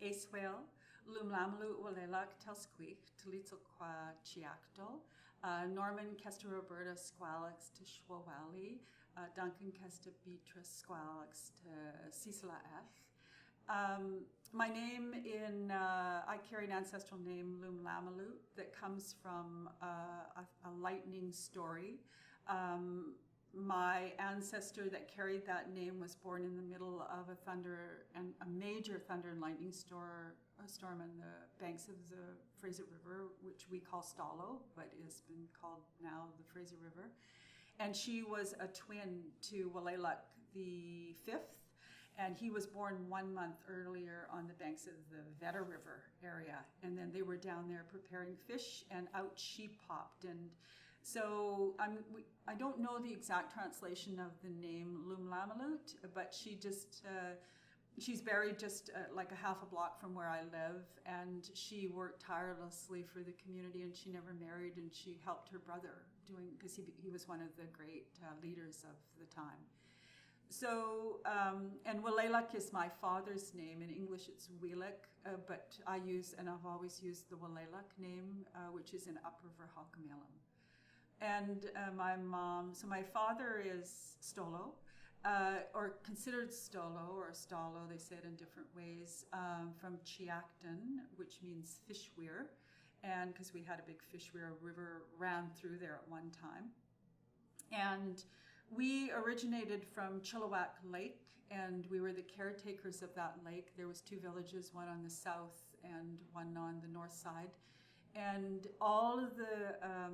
Swayel, Lumlamelut Wee Lay Laq Tzeachten, Norman Kester Roberta Squalax to xWlá, Duncan Kester Beatrice Squalax to xWlá. My name I carry an ancestral name, Lumlamelut, that comes from a lightning story. My ancestor that carried that name was born in the middle of a major thunder and lightning storm on the banks of the Fraser River, which we call Stahlo, but has been called now the Fraser River. And she was a twin to Wealick the fifth, and he was born 1 month earlier on the banks of the Vedder River area. And then they were down there preparing fish, and out she popped. And so I don't know the exact translation of the name Lumlamelut, but she's buried just like a half a block from where I live, and she worked tirelessly for the community, and she never married, and she helped her brother because he was one of the great leaders of the time. So, and Wee Lay Laq is my father's name. In English, it's Wealick, but I've always used the Wee Lay Laq name, which is in Up River Halq'emeylem. And my father is Stahlo, or considered Stahlo or Stahlo, they say it in different ways, from Tzeachten, which means fish weir, and because we had a big fish weir, a river ran through there at one time. And we originated from Chilliwack Lake, and we were the caretakers of that lake. There was 2 villages, one on the south and one on the north side. And all of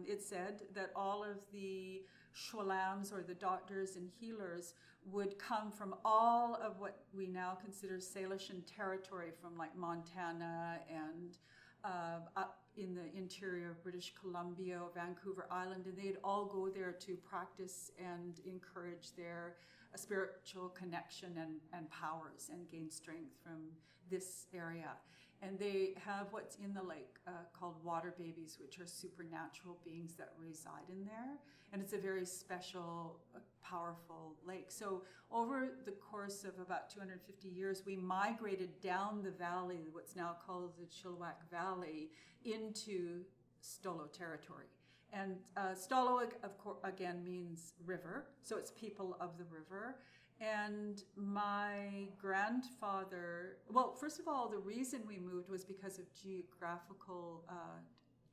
it said that all of the xWlāms, or the doctors and healers, would come from all of what we now consider Salishan territory, from like Montana and up in the interior of British Columbia, Vancouver Island, and they'd all go there to practice and encourage their spiritual connection and powers, and gain strength from this area. And they have what's in the lake called water babies, which are supernatural beings that reside in there. And it's a very special, powerful lake. So over the course of about 250 years, we migrated down the valley, what's now called the Chilliwack Valley, into Stahlo territory. And Stahlo, of course, again means river, so it's people of the river. And my grandfather, well, first of all, the reason we moved was because of geographical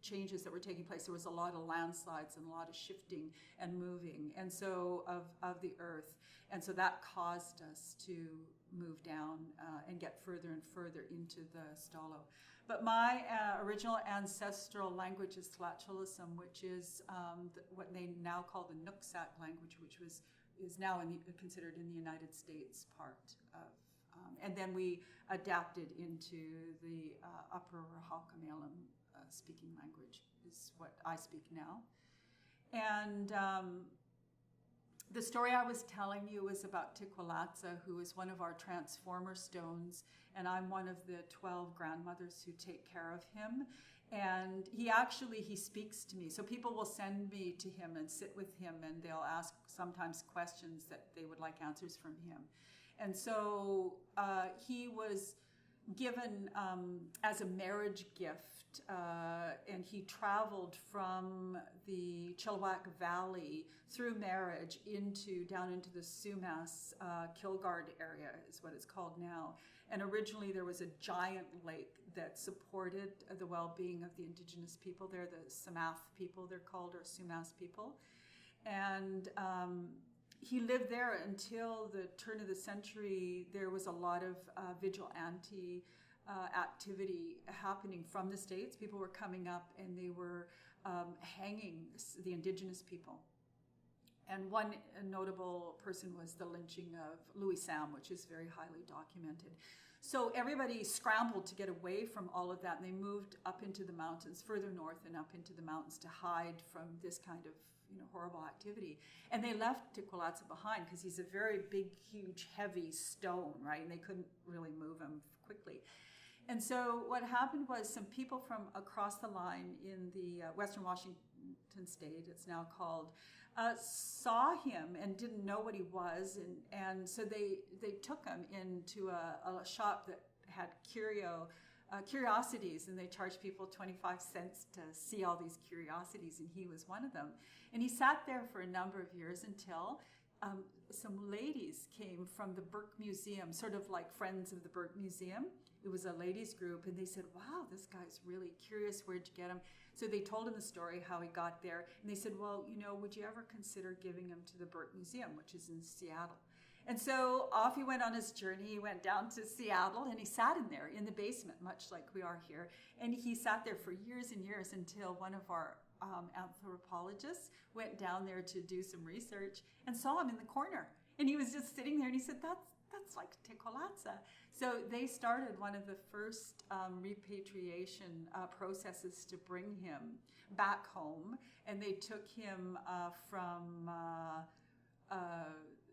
changes that were taking place. There was a lot of landslides and a lot of shifting and moving, and so of the earth. And so that caused us to move down and get further and further into the Stahlo. But my original ancestral language is xWlā, which is what they now call the Nuxalk language, which is now considered in the United States part of, and then we adapted into the Up River Halq'emeylem speaking language, is what I speak now. And the story I was telling you was about xWlā, who is one of our transformer stones, and I'm one of the 12 grandmothers who take care of him. And he speaks to me. So people will send me to him and sit with him, and they'll ask sometimes questions that they would like answers from him. And so he was given as a marriage gift, and he traveled from the Chilliwack Valley through marriage down into the Sumas Kilgard area, is what it's called now. And originally there was a giant lake that supported the well-being of the indigenous people there, the Sumath people they're called, or Sumas people. And he lived there until the turn of the century. There was a lot of vigilante activity happening from the States. People were coming up and they were hanging the indigenous people. And one notable person was the lynching of Louie Sam, which is very highly documented. So everybody scrambled to get away from all of that, and they moved up into the mountains, further north and up into the mountains, to hide from this kind of horrible activity. And they left xWlā behind because he's a very big, huge, heavy stone, right? And they couldn't really move him quickly. And so what happened was some people from across the line in the Western Washington state, it's now called, saw him and didn't know what he was. And so they took him into a shop that had curiosities, and they charged people 25 cents to see all these curiosities, and he was one of them. And he sat there for a number of years until some ladies came from the Burke Museum, sort of like friends of the Burke Museum. It was a ladies group, and they said, wow, this guy's really curious. Where'd you get him? So they told him the story, how he got there. And they said, well, you know, would you ever consider giving him to the Burke Museum, which is in Seattle? And so off he went on his journey. He went down to Seattle, and he sat in there in the basement, much like we are here. And he sat there for years and years until one of our anthropologists went down there to do some research and saw him in the corner. And he was just sitting there, and he said, that's like xʷməthkվəy. So they started one of the first repatriation processes to bring him back home. And they took him from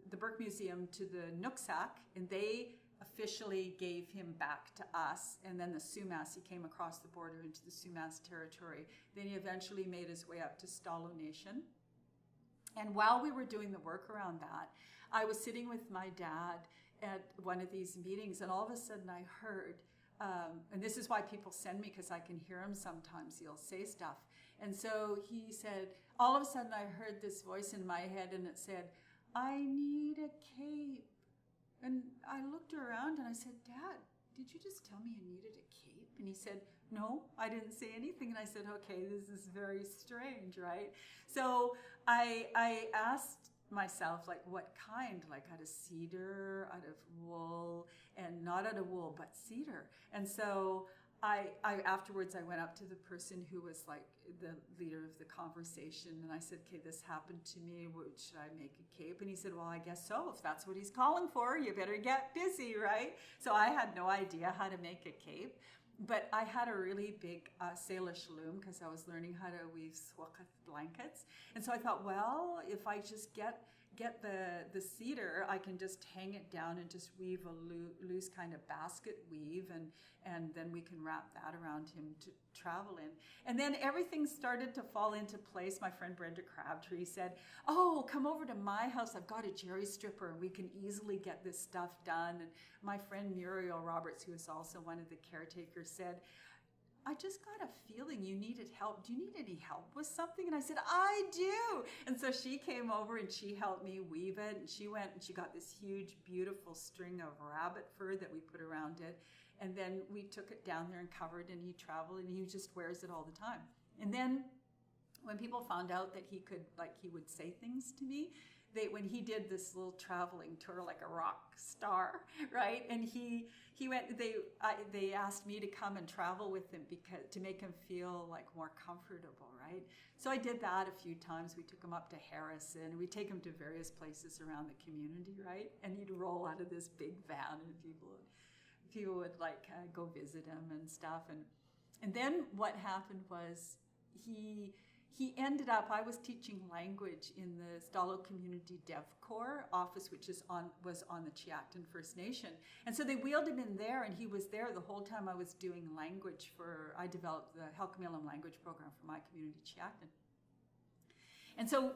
the Burke Museum to the Nuksak, and they officially gave him back to us. And then the Sumas, he came across the border into the Sumas territory. Then he eventually made his way up to Stahlo Nation. And while we were doing the work around that, I was sitting with my dad at one of these meetings, and all of a sudden I heard, and this is why people send me, because I can hear him sometimes, he'll say stuff. And so he said, all of a sudden I heard this voice in my head, and it said, I need a cape. And I looked around and I said, Dad, did you just tell me you needed a cape? And he said, no, I didn't say anything. And I said, okay, this is very strange, right? So I asked myself, like, what kind? Like out of cedar, out of wool, and not out of wool, but cedar. And so I afterwards, I went up to the person who was like the leader of the conversation, and I said, okay, this happened to me. Should I make a cape? And he said, well, I guess so. If that's what he's calling for, you better get busy, right? So I had no idea how to make a cape, but I had a really big Salish loom because I was learning how to weave swaketh blankets. And so I thought, well, if I just get the cedar, I can just hang it down and just weave a loose kind of basket weave, and then we can wrap that around him to travel in. And then everything started to fall into place. My friend Brenda Crabtree said, oh, come over to my house. I've got a jerry stripper, and we can easily get this stuff done. And my friend Muriel Roberts, who is also one of the caretakers, said, I just got a feeling you needed help. Do you need any help with something? And I said, I do. And so she came over and she helped me weave it. And she went and she got this huge, beautiful string of rabbit fur that we put around it. And then we took it down there and covered, and he traveled, and he just wears it all the time. And then when people found out that he would say things to me, when he did this little traveling tour like a rock star, right? And he went, they asked me to come and travel with him to make him feel like more comfortable, right? So I did that a few times. We took him up to Harrison. We take him to various places around the community, right? And he'd roll out of this big van, and people would like go visit him and stuff. And then what happened was he ended up, I was teaching language in the Stahlo Community Dev Corps office, which was on the Tzeachten First Nation. And so they wheeled him in there, and he was there the whole time I was doing language I developed the Halq'emeylem language program for my community, Tzeachten. And so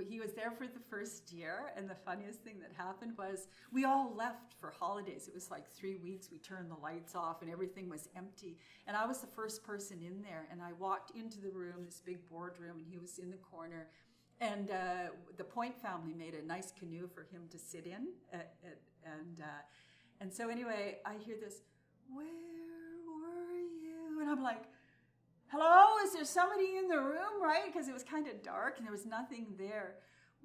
he was there for the first year, and the funniest thing that happened was we all left for holidays. It was like 3 weeks. We turned the lights off, and everything was empty. And I was the first person in there, and I walked into the room, this big boardroom, and he was in the corner. And the Point family made a nice canoe for him to sit in. And so anyway, I hear this, where were you? And I'm like, hello, is there somebody in the room, right? Because it was kind of dark and there was nothing there.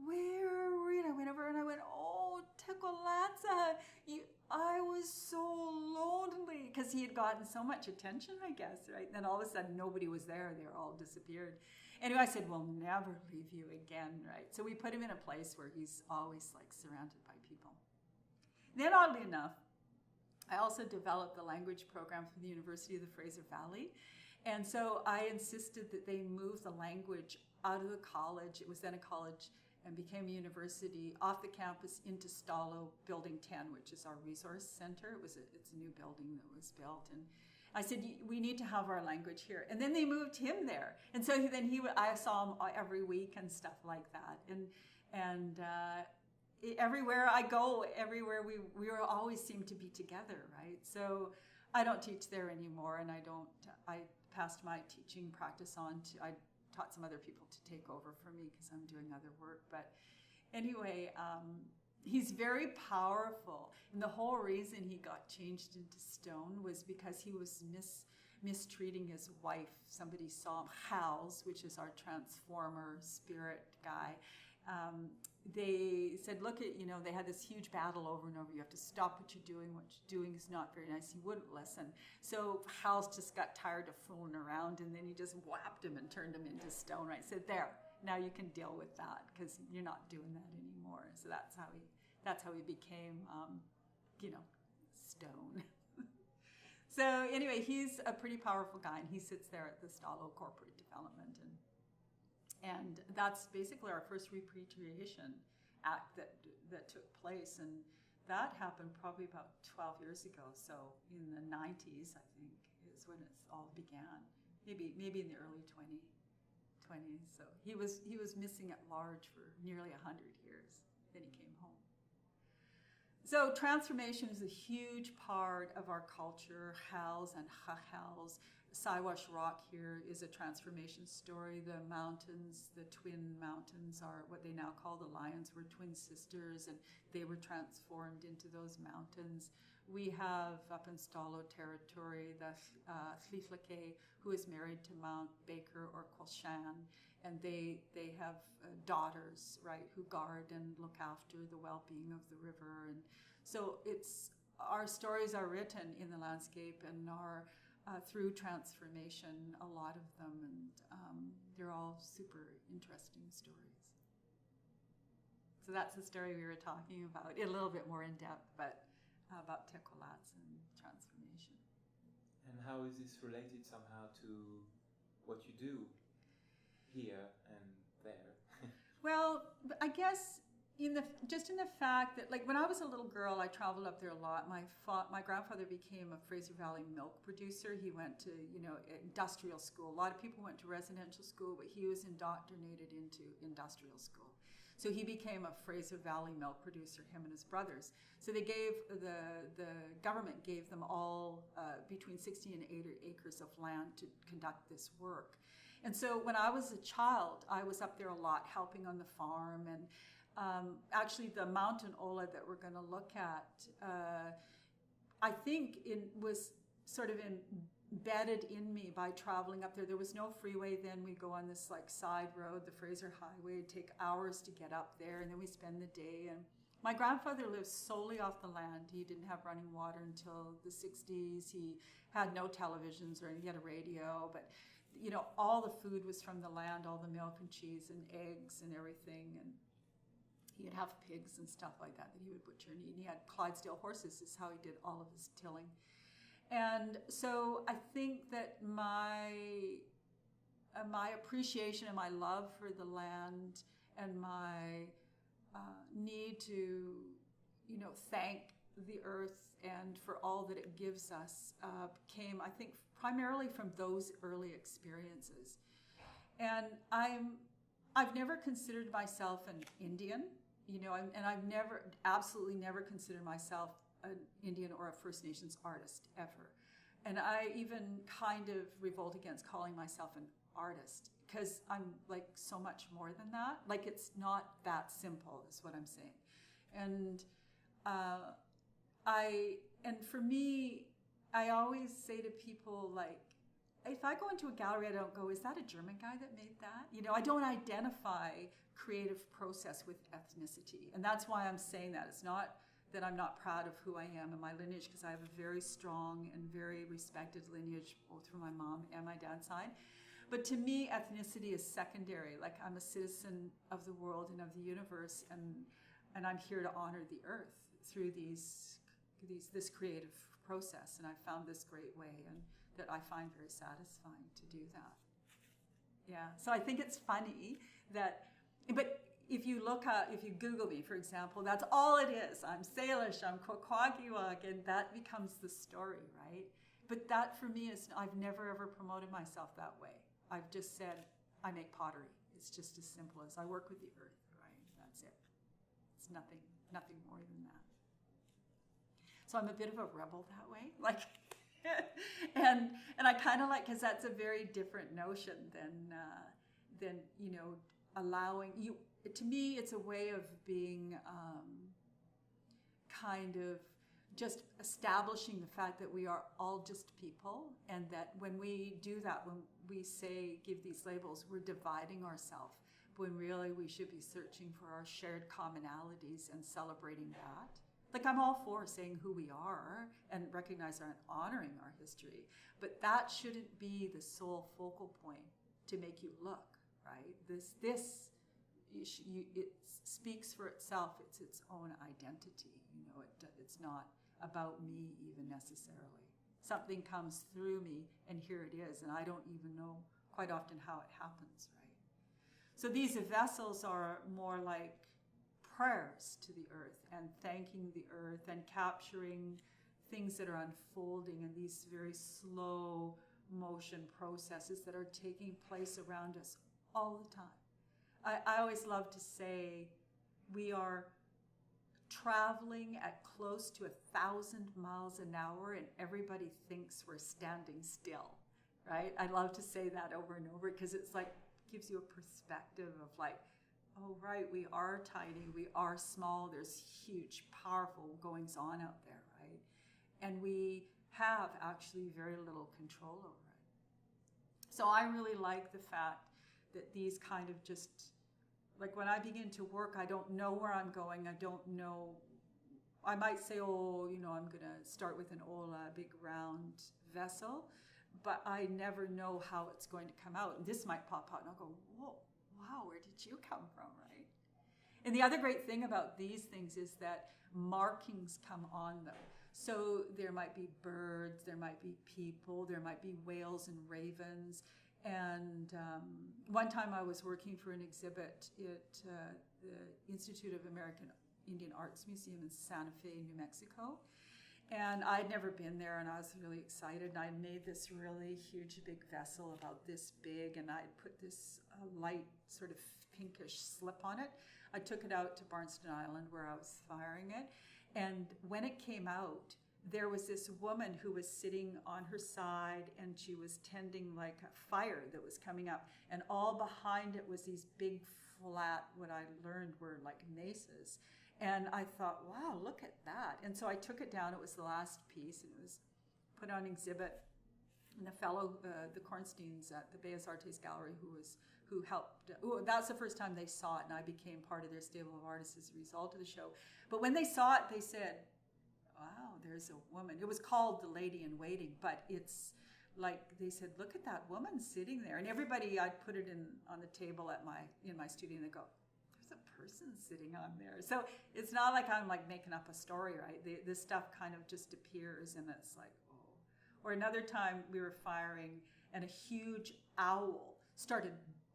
Where were you? And I went over and I went, oh, xʷlā, I was so lonely, because he had gotten so much attention, I guess, right? And then all of a sudden nobody was there. They were all disappeared. Anyway, I said, we'll never leave you again, right? So we put him in a place where he's always like surrounded by people. Then oddly enough, I also developed the language program for the University of the Fraser Valley. And so I insisted that they move the language out of the college. It was then a college and became a university, off the campus into Stahlo Building 10, which is our resource center. It's a new building that was built. And I said, we need to have our language here. And then they moved him there. And so then I saw him every week and stuff like that. And everywhere I go, everywhere we always seem to be together, right? So I don't teach there anymore, and I passed my teaching practice on to, I taught some other people to take over for me because I'm doing other work. But anyway, he's very powerful. And the whole reason he got changed into stone was because he was mistreating his wife. Somebody saw him, Hals, which is our transformer spirit guy. They said, look at, they had this huge battle over and over. You have to stop what you're doing. What you're doing is not very nice. He wouldn't listen. So Hals just got tired of fooling around, and then he just whapped him and turned him into stone, right? Said, there, now you can deal with that because you're not doing that anymore. So that's how he became, stone. So anyway, he's a pretty powerful guy, and he sits there at the Stahlo Corporate Development, and that's basically our first repatriation act that took place, and that happened probably about 12 years ago. So in the 90s, I think, is when it all began. Maybe in the early 20s. So he was missing at large for nearly 100 years. Then he came home. So transformation is a huge part of our culture. Hals and Hals. Siwash Rock here is a transformation story. The mountains, the twin mountains, are what they now call the Lions, were twin sisters, and they were transformed into those mountains. We have up in Stahlo territory the xWməthkվəy, who is married to Mount Baker or Quilshan, and they have daughters, right, who guard and look after the well-being of the river. And so our stories are written in the landscape and are through transformation, a lot of them, and they're all super interesting stories. So that's the story we were talking about, a little bit more in depth, but about xWlás and transformation. And how is this related somehow to what you do here and there? Well, I guess in the fact that, like, when I was a little girl, I traveled up there a lot. My grandfather became a Fraser Valley milk producer. He went to, industrial school. A lot of people went to residential school, but he was indoctrinated into industrial school. So he became a Fraser Valley milk producer, him and his brothers. So they gave, the government gave them all between 60 and 80 acres of land to conduct this work. And so when I was a child, I was up there a lot helping on the farm. And actually the mountain Ola that we're going to look at, I think it was sort of embedded in me by traveling up there. There was no freeway then. We'd go on this like side road, the Fraser Highway. It'd take hours to get up there, and then we spend the day. And my grandfather lived solely off the land. He didn't have running water until the 60s. He had no televisions or anything. He had a radio, but all the food was from the land, all the milk and cheese and eggs and everything. And he'd have pigs and stuff like that he would butcher and eat. And he had Clydesdale horses, is how he did all of his tilling. And so I think that my appreciation and my love for the land and my need to, thank the earth and for all that it gives us came, I think, primarily from those early experiences. And I've never considered myself an Indian. And I've absolutely never considered myself an Indian or a First Nations artist, ever. And I even kind of revolt against calling myself an artist, because I'm like so much more than that. Like, it's not that simple, is what I'm saying. And for me, I always say to people, like, if I go into a gallery, I don't go, is that a German guy that made that? I don't identify creative process with ethnicity. And that's why I'm saying that. It's not that I'm not proud of who I am and my lineage, because I have a very strong and very respected lineage, both from my mom and my dad's side. But to me, ethnicity is secondary. Like, I'm a citizen of the world and of the universe, and I'm here to honor the earth through this creative process. And I found this great way, and that I find very satisfying to do that. Yeah, so I think it's funny that, but if you Google me, for example, that's all it is. I'm Salish, I'm Kwakwaka'wakw, and that becomes the story, right? But that for me is, I've never ever promoted myself that way. I've just said, I make pottery. It's just as simple as I work with the earth, right? That's it. It's nothing more than that. So I'm a bit of a rebel that way. Like, and I kind of like, because that's a very different notion than you know, allowing you. To me, it's a way of being kind of just establishing the fact that we are all just people, and that when we do that, when we say, give these labels, we're dividing ourselves, when really we should be searching for our shared commonalities and celebrating that. Like, I'm all for saying who we are and recognizing and honoring our history, but that shouldn't be the sole focal point to make you look, right? It speaks for itself. It's its own identity. You know, it's not about me even necessarily. Something comes through me, and here it is, and I don't even know quite often how it happens, right? So these vessels are more like prayers to the earth and thanking the earth and capturing things that are unfolding in these very slow motion processes that are taking place around us all the time. I always love to say we are traveling at close to 1,000 miles an hour, and everybody thinks we're standing still, right? I love to say that over and over, because it's like, gives you a perspective of like, oh, right, we are tiny, we are small, there's huge, powerful goings on out there, right? And we have actually very little control over it. So I really like the fact that these kind of just, like when I begin to work, I don't know where I'm going, I don't know, I might say, oh, you know, I'm gonna start with an ola, big round vessel, but I never know how it's going to come out. And this might pop out and I'll go, whoa, wow, where did you come from, right? And the other great thing about these things is that markings come on them. So there might be birds, there might be people, there might be whales and ravens. And one time I was working for an exhibit at the Institute of American Indian Arts Museum in Santa Fe, New Mexico. And I'd never been there, and I was really excited. And I made this really huge, big vessel about this big, and I'd put this light, sort of pinkish slip on it. I took it out to Barnston Island where I was firing it. And when it came out, there was this woman who was sitting on her side, and she was tending like a fire that was coming up. And all behind it was these big, flat, what I learned were like mesas. And I thought, wow, look at that. And so I took it down. It was the last piece, and it was put on exhibit. And the fellow, the Cornsteins at the Bellas Artes Gallery, who helped, that's the first time they saw it, and I became part of their stable of artists as a result of the show. But when they saw it, they said, wow, there's a woman. It was called The Lady in Waiting, but it's like, they said, look at that woman sitting there. And everybody, I'd put it on the table in my studio, and they go, there's a person sitting on there. So it's not like I'm like making up a story, right? This stuff kind of just appears, and it's like, oh. Or another time we were firing, and a huge owl started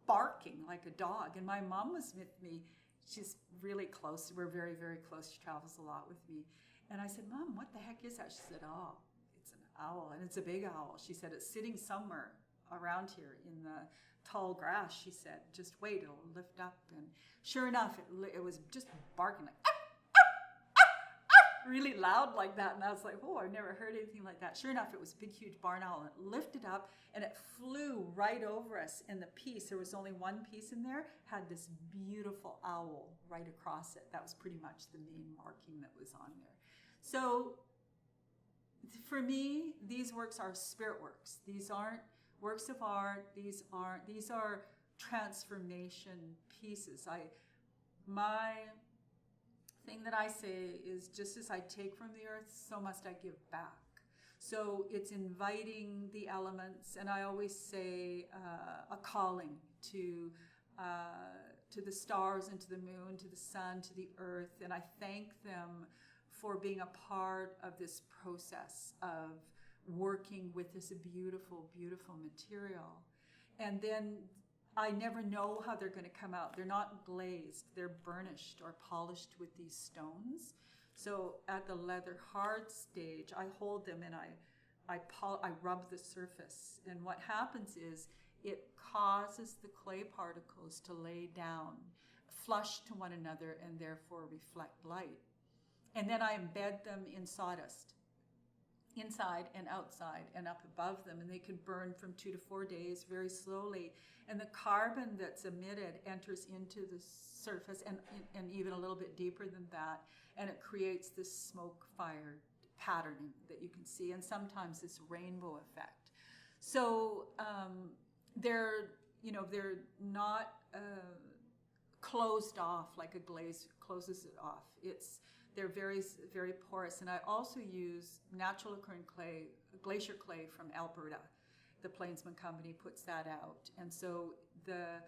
barking like a dog. And my mom was with me. She's really close. We're very, very close. She travels a lot with me. And I said, Mom, what the heck is that? She said, oh, it's an owl, and it's a big owl. She said, it's sitting somewhere around here in the tall grass. She said, just wait, it'll lift up. And sure enough, it was just barking like, really loud like that. And I was like, oh, I've never heard anything like that. Sure enough, it was a big, huge barn owl, and it lifted up, and it flew right over us. And the piece, there was only one piece in there, had this beautiful owl right across it. That was pretty much the main marking that was on there. So for me, these works are spirit works. These aren't works of art. These are transformation pieces. My thing that I say is, just as I take from the earth, so must I give back. So it's inviting the elements, and I always say a calling to the stars and to the moon, to the sun, to the earth, and I thank them for being a part of this process of working with this beautiful, beautiful material. And then I never know how they're going to come out. They're not glazed, they're burnished or polished with these stones. So at the leather hard stage, I hold them and I rub the surface. And what happens is it causes the clay particles to lay down, flush to one another, and therefore reflect light. And then I embed them in sawdust. inside and outside and up above them, and they can burn from 2 to 4 days very slowly. And the carbon that's emitted enters into the surface and even a little bit deeper than that, and it creates this smoke fire pattern that you can see, and sometimes this rainbow effect. So they're not closed off like a glaze closes it off. They're very, very porous. And I also use natural occurring clay, glacier clay from Alberta. The Plainsman Company puts that out. And so the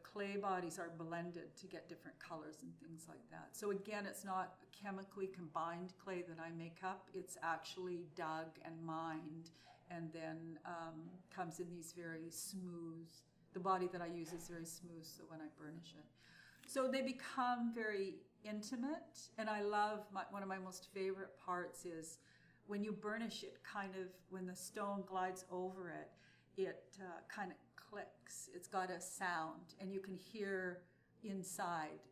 clay bodies are blended to get different colors and things like that. So again, it's not a chemically combined clay that I make up. It's actually dug and mined, and then comes in these very smooth, the body that I use is very smooth, so when I burnish it. So they become very intimate, and I love, one of my most favorite parts is when you burnish it, kind of, when the stone glides over it, it kind of clicks. It's got a sound, and you can hear inside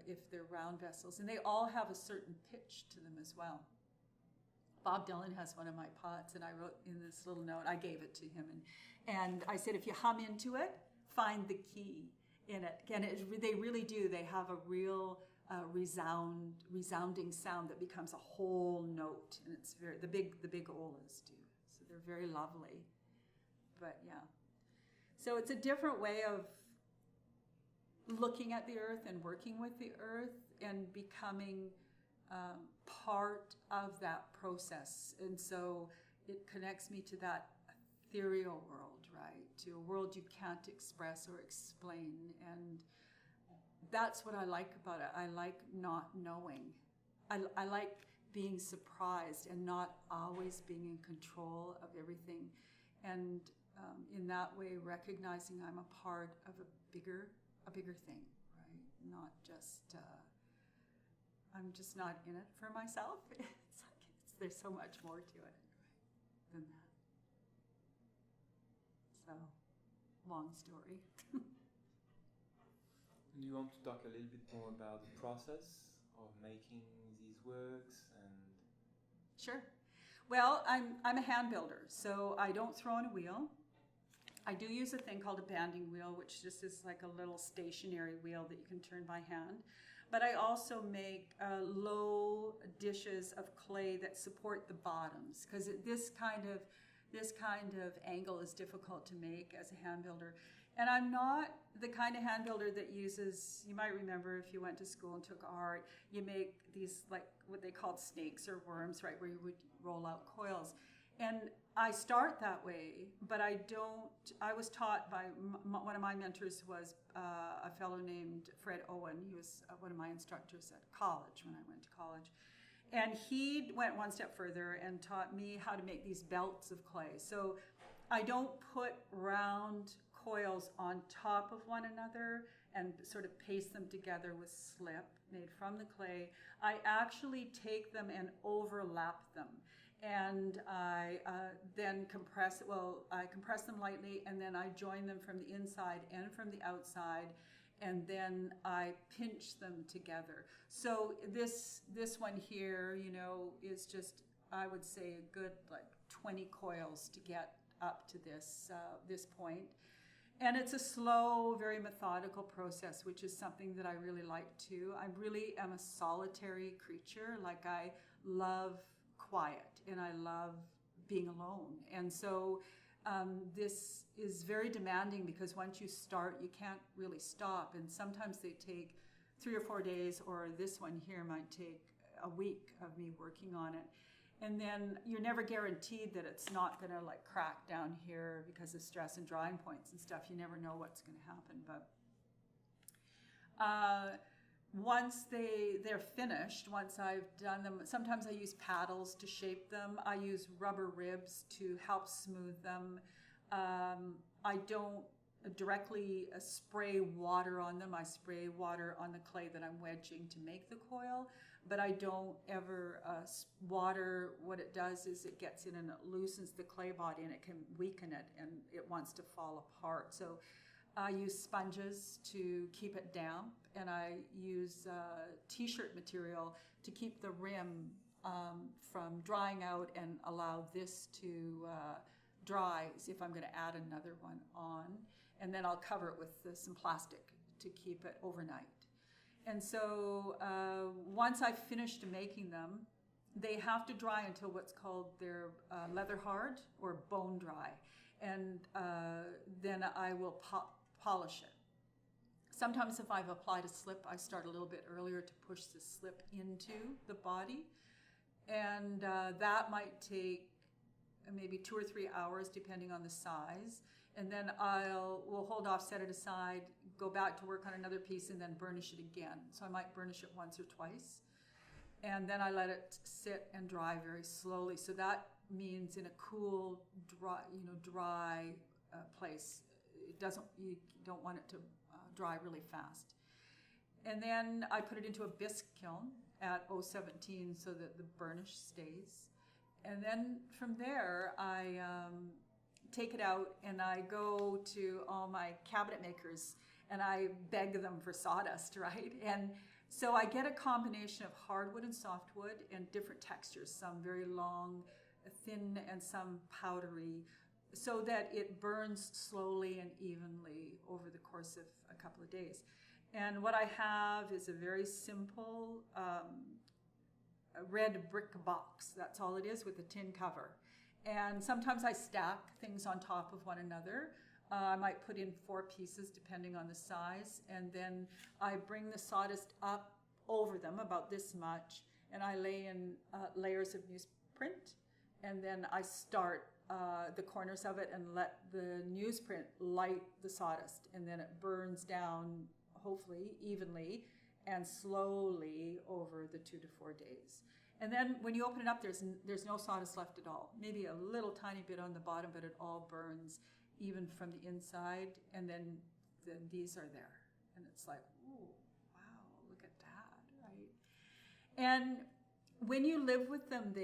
if they're round vessels, and they all have a certain pitch to them as well. Bob Dylan has one of my pots, and I wrote in this little note, I gave it to him, and I said, if you hum into it, find the key in it. And they really do. They have a real resounding sound that becomes a whole note, and it's very, the big olas do. So they're very lovely. But yeah. So it's a different way of looking at the earth and working with the earth and becoming part of that process. And so it connects me to that ethereal world, right? To a world you can't express or explain. And that's what I like about it. I like not knowing. I like being surprised and not always being in control of everything. And in that way, recognizing I'm a part of a bigger thing, right? Not just, I'm just not in it for myself. There's so much more to it, right, than that. So, long story. Do you want to talk a little bit more about the process of making these works? And Sure. Well, I'm a hand builder, so I don't throw in a wheel. I do use a thing called a banding wheel, which just is like a little stationary wheel that you can turn by hand. But I also make low dishes of clay that support the bottoms, because this kind of angle is difficult to make as a hand builder. And I'm not the kind of hand builder that uses, you might remember if you went to school and took art, you make these like what they called snakes or worms, right, where you would roll out coils. And I start that way, but I was taught by, one of my mentors was a fellow named Fred Owen. He was one of my instructors at college when I went to college. And he went one step further and taught me how to make these belts of clay. So I don't put round coils on top of one another and sort of paste them together with slip made from the clay. I actually take them and overlap them. And I then compress them lightly, and then I join them from the inside and from the outside, and then I pinch them together. So this one here, you know, is just, I would say, a good like 20 coils to get up to this point. And it's a slow, very methodical process, which is something that I really like too. I really am a solitary creature. Like, I love quiet and I love being alone. And so this is very demanding, because once you start, you can't really stop. And sometimes they take 3 or 4 days, or this one here might take a week of me working on it. And then you're never guaranteed that it's not going to like crack down here because of stress and drying points and stuff. You never know what's going to happen. But once they're finished, once I've done them, sometimes I use paddles to shape them. I use rubber ribs to help smooth them. I don't directly spray water on them. I spray water on the clay that I'm wedging to make the coil, but I don't ever water. What it does is it gets in and it loosens the clay body, and it can weaken it, and it wants to fall apart. So I use sponges to keep it damp, and I use t-shirt material to keep the rim from drying out and allow this to dry, see if I'm going to add another one on, and then I'll cover it with some plastic to keep it overnight. And so once I've finished making them, they have to dry until what's called their leather hard or bone dry, and then I will polish it. Sometimes if I've applied a slip, I start a little bit earlier to push the slip into the body, and that might take maybe 2 or 3 hours depending on the size, and then we'll hold off, set it aside, go back to work on another piece, and then burnish it again. So I might burnish it once or twice, and then I let it sit and dry very slowly. So that means in a cool, dry place. You don't want it to dry really fast. And then I put it into a bisque kiln at 017 so that the burnish stays. And then from there, I take it out and I go to all my cabinet makers and I beg them for sawdust, right? And so I get a combination of hardwood and softwood and different textures, some very long, thin, and some powdery, so that it burns slowly and evenly over the course of a couple of days. And what I have is a very simple a red brick box. That's all it is, with a tin cover. And sometimes I stack things on top of one another. I might put in 4 pieces depending on the size, and then I bring the sawdust up over them about this much, and I lay in layers of newsprint, and then I start the corners of it and let the newsprint light the sawdust, and then it burns down, hopefully evenly and slowly over the 2 to 4 days. And then when you open it up, there's no sawdust left at all. Maybe a little tiny bit on the bottom, but it all burns even from the inside. And then these are there. And it's like, ooh, wow, look at that, right? And when you live with them,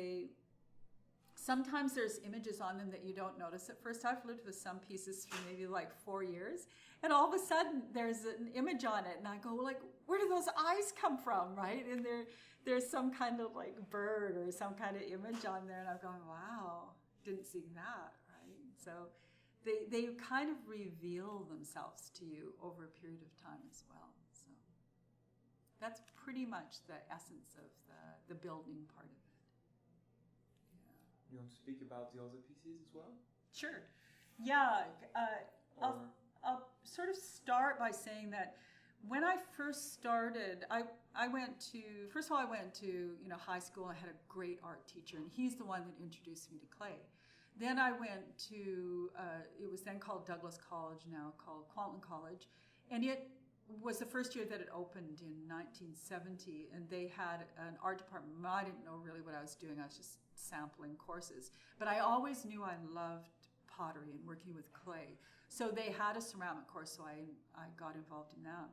sometimes there's images on them that you don't notice at first. I've lived with some pieces for maybe like 4 years, and all of a sudden there's an image on it, and I go like, where do those eyes come from, right? And there's some kind of like bird or some kind of image on there, and I'm going, wow, didn't see that, right? So they kind of reveal themselves to you over a period of time as well. So that's pretty much the essence of the building part of it. You want to speak about the other pieces as well? Sure. Yeah, I'll sort of start by saying that when I first started, I went to high school. I had a great art teacher, and he's the one that introduced me to clay. Then I went to, it was then called Douglas College, now called Kwantlen College, and it was the first year that it opened in 1970, and they had an art department. I didn't know really what I was doing. I was just sampling courses, but I always knew I loved pottery and working with clay. So they had a ceramic course, so I got involved in that.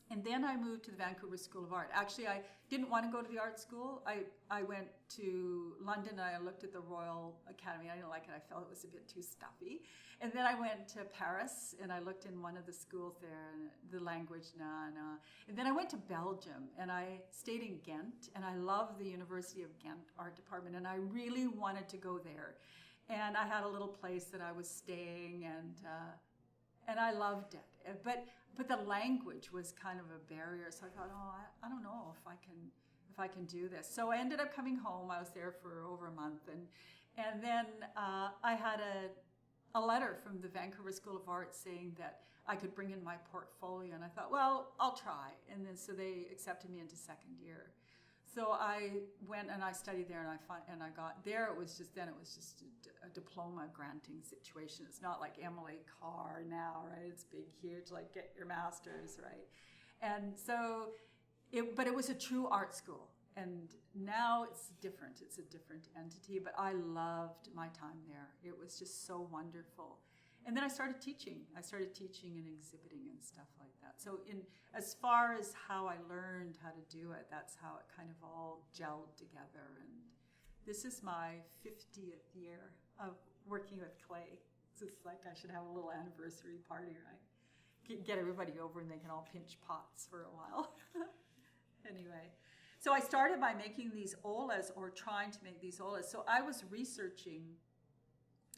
And then I moved to the Vancouver School of Art. Actually, I didn't want to go to the art school. I went to London and I looked at the Royal Academy. I didn't like it. I felt it was a bit too stuffy. And then I went to Paris and I looked in one of the schools there, and the language, nah. And then I went to Belgium and I stayed in Ghent, and I love the University of Ghent art department, and I really wanted to go there. And I had a little place that I was staying, and I loved it. But the language was kind of a barrier, so I thought, I don't know if I can do this. So I ended up coming home. I was there for over a month, and then I had a letter from the Vancouver School of Art saying that I could bring in my portfolio, and I thought, well, I'll try. And then so they accepted me into second year. So I went and I studied there, and I got there. It was just a diploma granting situation. It's not like MLA CAR now, right? It's big, huge, like get your master's, right? And so, but it was a true art school. And now it's different. It's a different entity, but I loved my time there. It was just so wonderful. And then I started teaching. I started teaching and exhibiting and stuff like that. So as far as how I learned how to do it, that's how it kind of all gelled together. And this is my 50th year of working with clay. So it's like I should have a little anniversary party, right? Get everybody over and they can all pinch pots for a while. Anyway, So I started by making these olas, or trying to make these olas. So I was researching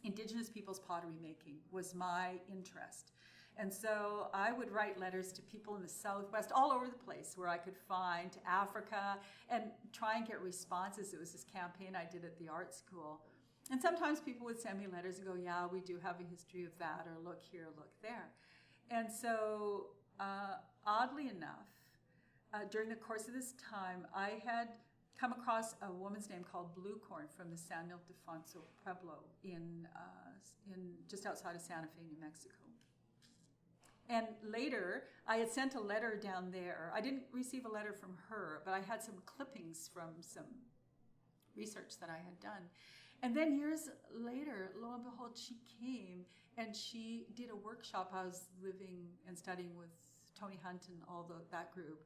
indigenous people's pottery making was my interest. And so I would write letters to people in the Southwest, all over the place where I could find, to Africa, and try and get responses. It was this campaign I did at the art school. And sometimes people would send me letters and go, yeah, we do have a history of that, or look here, look there. And so oddly enough, during the course of this time, I had come across a woman's name called Blue Corn from the San Ildefonso Pueblo in just outside of Santa Fe, New Mexico. And later, I had sent a letter down there. I didn't receive a letter from her, but I had some clippings from some research that I had done. And then years later, lo and behold, she came and she did a workshop. I was living and studying with Tony Hunt and that group,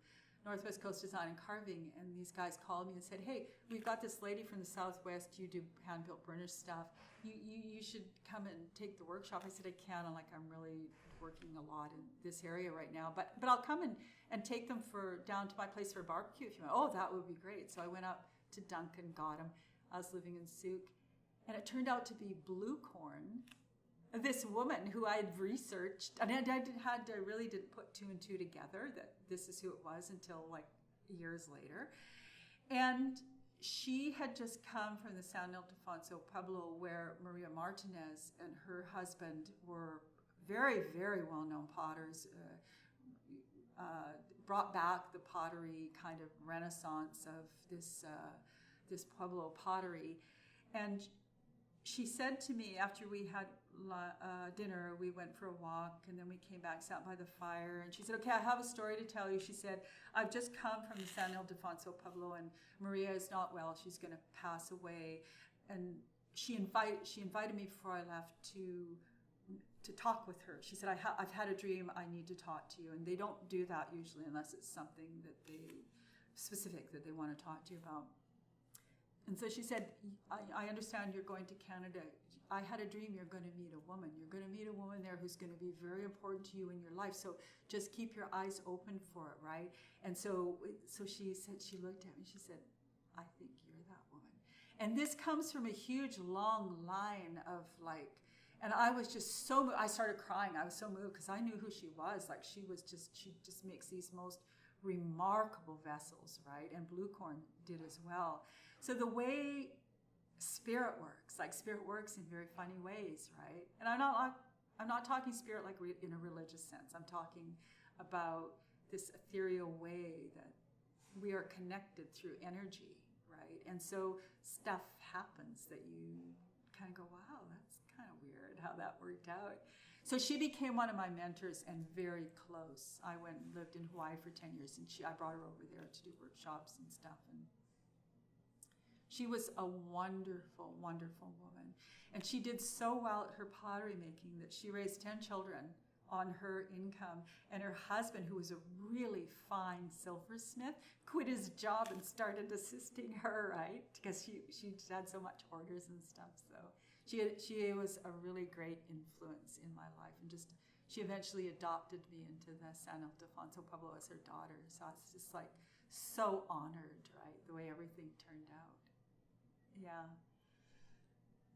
Northwest Coast Design and Carving, and these guys called me and said, hey, we've got this lady from the Southwest, you do hand-built burnish stuff, you should come and take the workshop. I said, I can't, I'm really working a lot in this area right now, but I'll come and take them down to my place for a barbecue if you want. Oh, that would be great. So I went up to Duncan, got him. I was living in Souk, and it turned out to be Blue Corn, this woman who I had researched, and I really didn't put two and two together that this is who it was until like years later. And she had just come from the San Ildefonso Pueblo, where Maria Martinez and her husband were very, very well-known potters, brought back the pottery kind of renaissance of this Pueblo pottery. And she said to me, after we had dinner, we went for a walk, and then we came back, sat by the fire, and she said, okay, I have a story to tell you. She said, I've just come from the San Ildefonso Pueblo, and Maria is not well. She's going to pass away. And she invited me before I left to talk with her. She said, I've had a dream. I need to talk to you. And they don't do that usually unless it's something specific that they want to talk to you about. And so she said, I understand you're going to Canada. I had a dream you're going to meet a woman. You're going to meet a woman there who's going to be very important to you in your life. So just keep your eyes open for it, right? And so she said, she looked at me, she said, I think you're that woman. And this comes from a huge, long line of and I was just so moved. I started crying. I was so moved because I knew who she was. She just makes these most remarkable vessels, right? And Blue Corn did as well. So the way spirit works in very funny ways, right? And I'm not talking spirit in a religious sense. I'm talking about this ethereal way that we are connected through energy, right? And so stuff happens that you kind of go, wow, that's kind of weird how that worked out. So she became one of my mentors and very close. I went and lived in Hawaii for 10 years, and I brought her over there to do workshops and stuff. And she was a wonderful, wonderful woman. And she did so well at her pottery making that she raised 10 children on her income. And her husband, who was a really fine silversmith, quit his job and started assisting her, right? Because she had so much orders and stuff. So she was a really great influence in my life. And she eventually adopted me into the San Ildefonso Pueblo as her daughter. So I was just so honored, right? The way everything turned out. Yeah.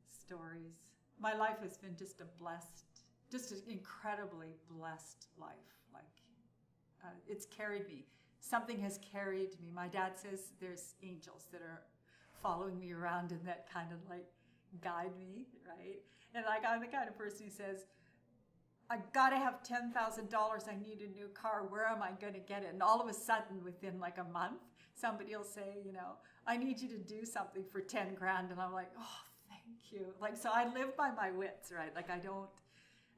Stories. My life has been just an incredibly blessed life. It's carried me. Something has carried me. My dad says there's angels that are following me around and that kind of guide me, right? And I'm the kind of person who says, I gotta have $10,000. I need a new car. Where am I gonna get it? And all of a sudden, within a month, somebody will say, I need you to do something for 10 grand. And I'm like, oh, thank you. So I live by my wits, right?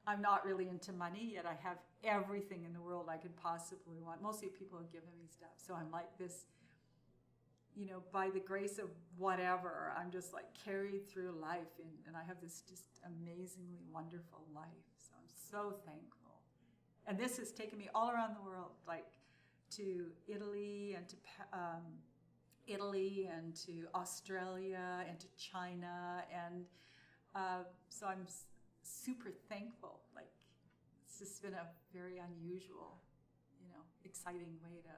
I'm not really into money, yet I have everything in the world I could possibly want. Mostly people have given me stuff. So I'm like this, by the grace of whatever, I'm just carried through life. And I have this just amazingly wonderful life. So I'm so thankful. And this has taken me all around the world, to Italy and to Australia and to China. And so I'm super thankful. It's just been a very unusual, exciting way to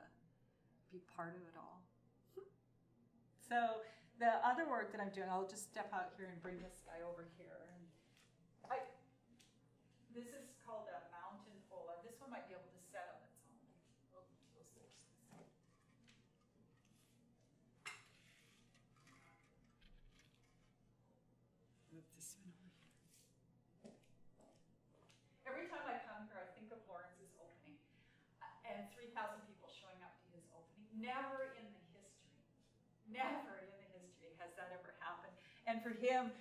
be part of it all. So the other work that I'm doing, I'll just step out here and bring this guy over here. And this is called a mountain ola. This one might be able to set on its own. We'll switch this. Move this one over here. Every time I come here, I think of Lawrence's opening and 3,000 people showing up to his opening. Never in the history has that ever happened. And for him,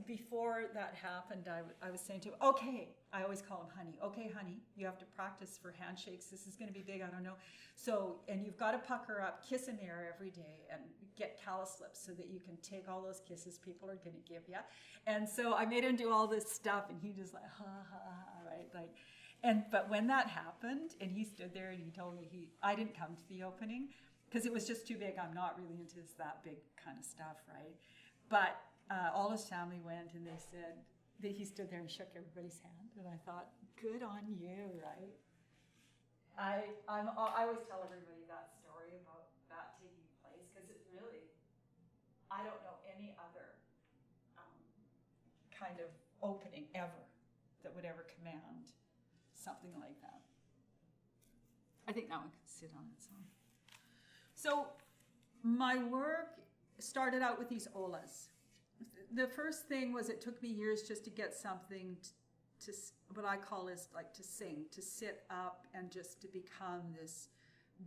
before that happened, I was saying to him, okay, I always call him honey. Okay, honey, you have to practice for handshakes. This is going to be big, I don't know. So, and you've got to pucker up, kiss in the air every day, and get callus lips so that you can take all those kisses people are going to give you. And so I made him do all this stuff, and he just like, ha, ha, ha, right? Like, but when that happened, and he stood there and he told me I didn't come to the opening because it was just too big. I'm not really into that big kind of stuff, right? But all his family went, and they said that he stood there and shook everybody's hand, and I thought, good on you, right? I always tell everybody that story about that taking place because it really, I don't know any other kind of opening ever that would ever command something like that. I think that one could sit on its own. So my work started out with these olas. The first thing was it took me years just to get something to what I call is like to sing, to sit up and just to become this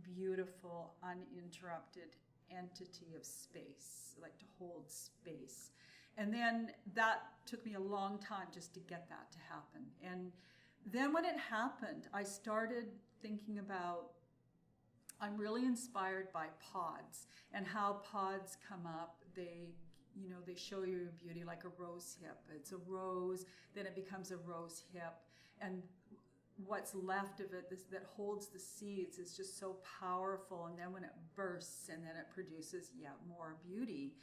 beautiful, uninterrupted entity of space, like to hold space. And then that took me a long time just to get that to happen. And then when it happened, I started thinking about, I'm really inspired by pods and how pods come up. They show you beauty like a rose hip. It's a rose, then it becomes a rose hip. And what's left of it, that holds the seeds, is just so powerful. And then when it bursts, and then it produces yet more beauty.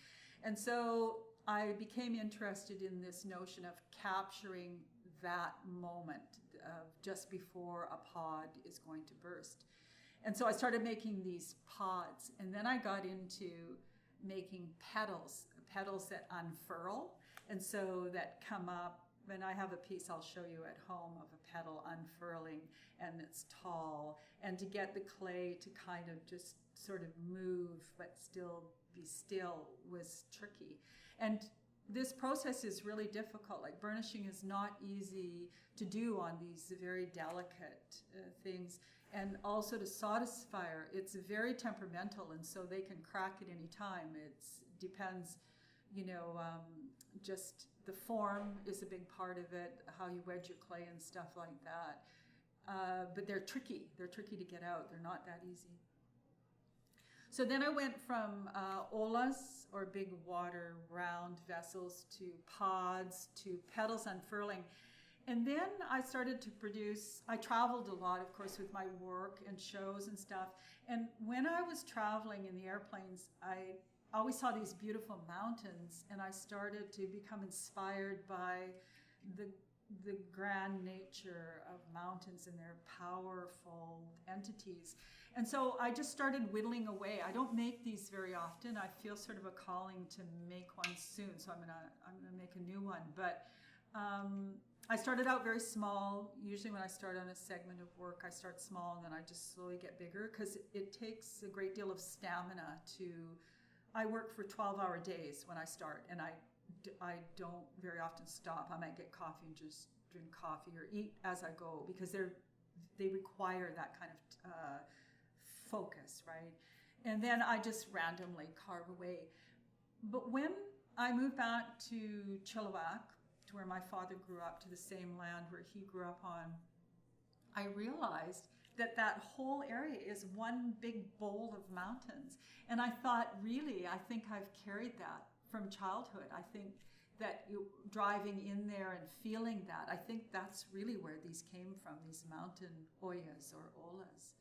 And so I became interested in this notion of capturing that moment of just before a pod is going to burst. And so I started making these pods, and then I got into making petals that unfurl, and so that come up. And I have a piece I'll show you at home of a petal unfurling, and it's tall, and to get the clay to kind of just sort of move but still be still was tricky. And this process is really difficult. Like burnishing is not easy to do on these very delicate things. And also to solidus fire, it's very temperamental, and so they can crack at any time. It depends, just the form is a big part of it, how you wedge your clay and stuff like that. But they're tricky. They're tricky to get out. They're not that easy. So then I went from olas, or big water round vessels, to pods, to petals unfurling. And then I started to produce, I traveled a lot, of course, with my work and shows and stuff. And when I was traveling in the airplanes, I always saw these beautiful mountains, and I started to become inspired by the grand nature of mountains and their powerful entities. And so I just started whittling away. I don't make these very often. I feel sort of a calling to make one soon, so I'm gonna make a new one. But I started out very small. Usually when I start on a segment of work, I start small and then I just slowly get bigger, because it takes a great deal of stamina to, I work for 12-hour days when I start, and I don't very often stop. I might get coffee and just drink coffee or eat as I go, because they require that kind of focus, right? And then I just randomly carve away. But when I moved back to Chilliwack, to where my father grew up, to the same land where he grew up on, I realized that whole area is one big bowl of mountains. And I thought, really, I think I've carried that from childhood. I think that driving in there and feeling that, I think that's really where these came from, these mountain oyas or olas.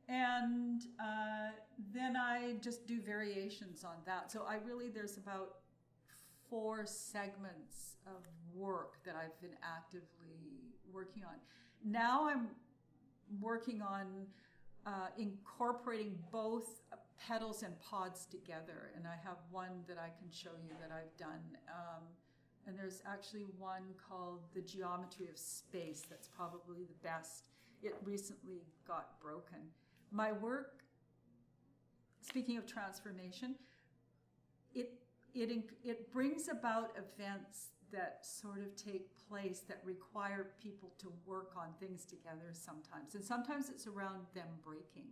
And then I just do variations on that. So there's about 4 segments of work that I've been actively working on. Now I'm working on incorporating both petals and pods together, and I have one that I can show you that I've done. And there's actually one called The Geometry of Space that's probably the best. It recently got broken. My work, speaking of transformation, it brings about events that sort of take place that require people to work on things together sometimes. And sometimes it's around them breaking.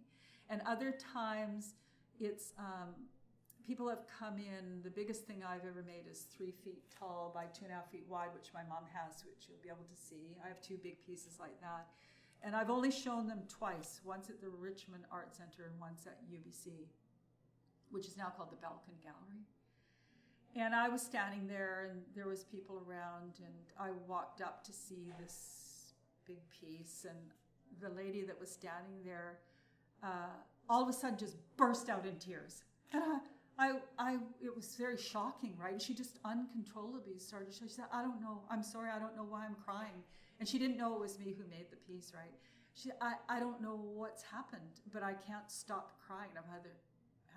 And other times it's people have come in. The biggest thing I've ever made is 3 feet tall by 2.5 feet wide, which my mom has, which you'll be able to see. I have 2 big pieces like that. And I've only shown them twice, once at the Richmond Art Center and once at UBC, which is now called the Balkan Gallery. And I was standing there, and there was people around, and I walked up to see this big piece, and the lady that was standing there all of a sudden just burst out in tears. And it was very shocking, right? She just uncontrollably started. She said, "I don't know. I'm sorry. I don't know why I'm crying." And she didn't know it was me who made the piece, right? I don't know what's happened, but I can't stop crying. I've had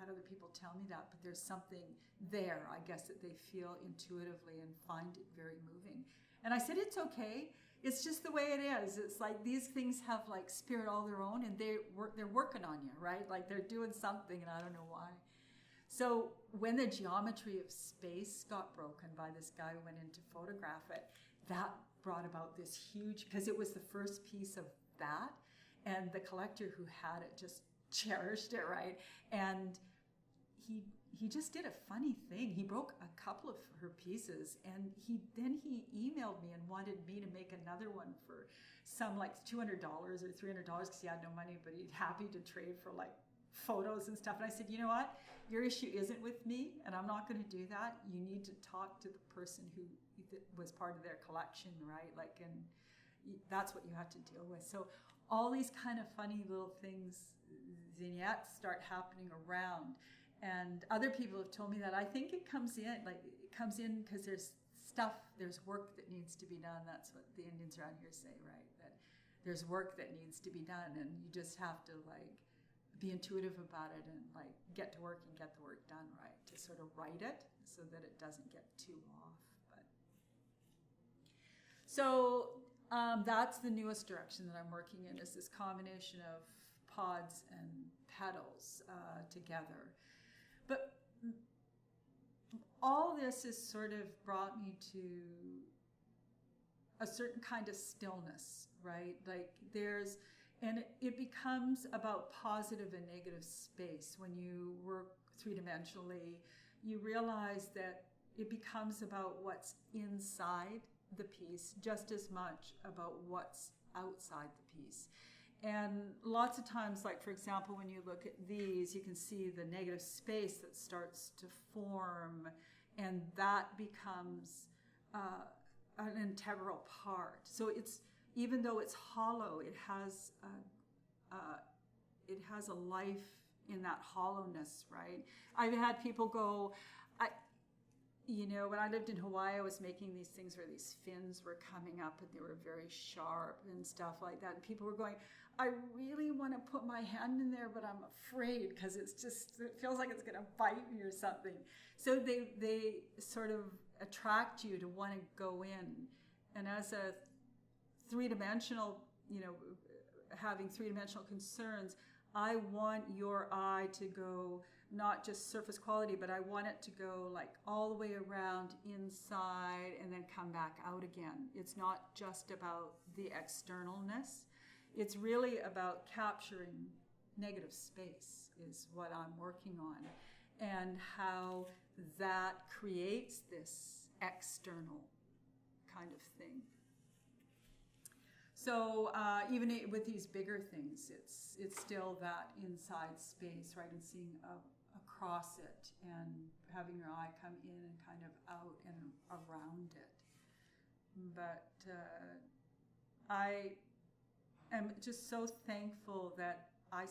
other people tell me that, but there's something there, I guess, that they feel intuitively and find it very moving. And I said, it's okay. It's just the way it is. It's like these things have like spirit all their own, and they're working on you, right? Like they're doing something, and I don't know why. So when the geometry of space got broken by this guy who went in to photograph it, that brought about this huge, because it was the first piece of that, and the collector who had it just cherished it, right? And he just did a funny thing. He broke a couple of her pieces, and he emailed me and wanted me to make another one for some like $200 or $300 because he had no money, but he's happy to trade for like photos and stuff. And I said, you know what? Your issue isn't with me, and I'm not going to do that. You need to talk to the person who was part of their collection, right? Like, and that's what you have to deal with. So all these kind of funny little things, vignettes, start happening around. And other people have told me that I think it comes in because there's work that needs to be done. That's what the Indians around here say, right? That there's work that needs to be done, and you just have to like be intuitive about it and like get to work and get the work done, right? To sort of write it so that it doesn't get too off. So that's the newest direction that I'm working in, is this combination of pods and petals together. But all this has sort of brought me to a certain kind of stillness, right? Like it becomes about positive and negative space. When you work 3-dimensionally, you realize that it becomes about what's inside the piece just as much about what's outside the piece. And lots of times, like for example, when you look at these, you can see the negative space that starts to form, and that becomes an integral part. So it's, even though it's hollow, it has a life in that hollowness, right? I've had people go, when I lived in Hawaii, I was making these things where these fins were coming up and they were very sharp and stuff like that. And people were going, I really want to put my hand in there, but I'm afraid because it feels like it's going to bite me or something. So they sort of attract you to want to go in. And as a 3-dimensional, having 3-dimensional concerns, I want your eye to go not just surface quality, but I want it to go like all the way around inside and then come back out again. It's not just about the externalness. It's really about capturing negative space is what I'm working on, and how that creates this external kind of thing. So even with these bigger things, it's still that inside space, right, and seeing across it and having your eye come in and kind of out and around it. But I am just so thankful that I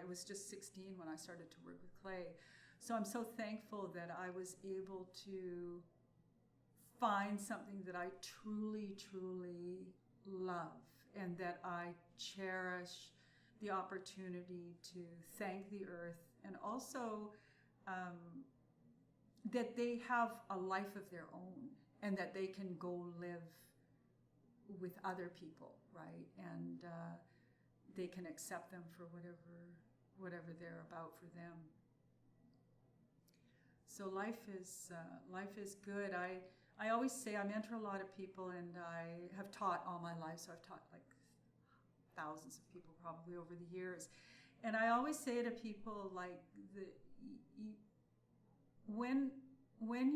was just 16 when I started to work with clay. So I'm so thankful that I was able to find something that I truly, truly love, and that I cherish the opportunity to thank the earth and also that they have a life of their own and that they can go live with other people, right? And they can accept them for whatever they're about for them. So life is good. I always say I mentor a lot of people, and I have taught all my life, so I've taught like thousands of people probably over the years. And I always say to people, like, when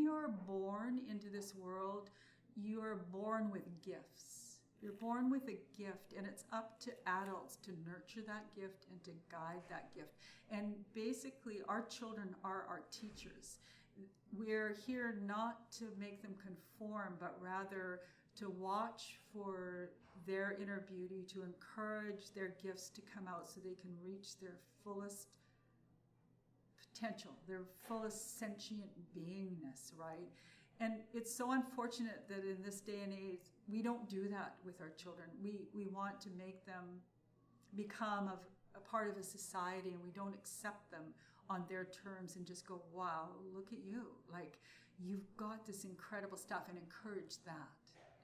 you're born into this world, you're born with gifts. You're born with a gift, and it's up to adults to nurture that gift and to guide that gift. And basically, our children are our teachers. We're here not to make them conform, but rather to watch for their inner beauty, to encourage their gifts to come out so they can reach their fullest potential, their fullest sentient beingness, right? And it's so unfortunate that in this day and age, we don't do that with our children. We want to make them become a part of a society, and we don't accept them on their terms and just go, wow, look at you. Like, you've got this incredible stuff, and encourage that.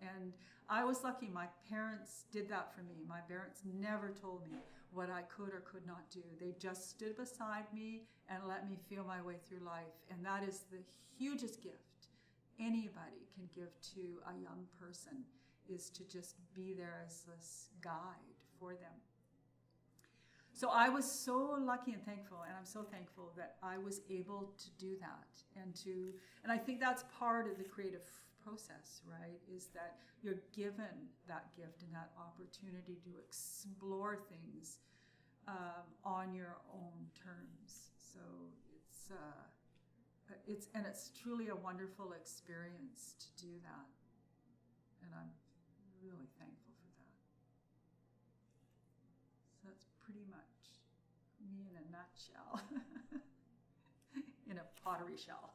And I was lucky. My parents did that for me. My parents never told me what I could or could not do. They just stood beside me and let me feel my way through life. And that is the hugest gift anybody can give to a young person, is to just be there as this guide for them. So I was so lucky and thankful, and I'm so thankful that I was able to do that. And I think that's part of the creative process, right? Is that you're given that gift and that opportunity to explore things on your own terms. So it's truly a wonderful experience to do that, and I'm really thankful for that. So that's pretty much me in a nutshell, in a pottery shell.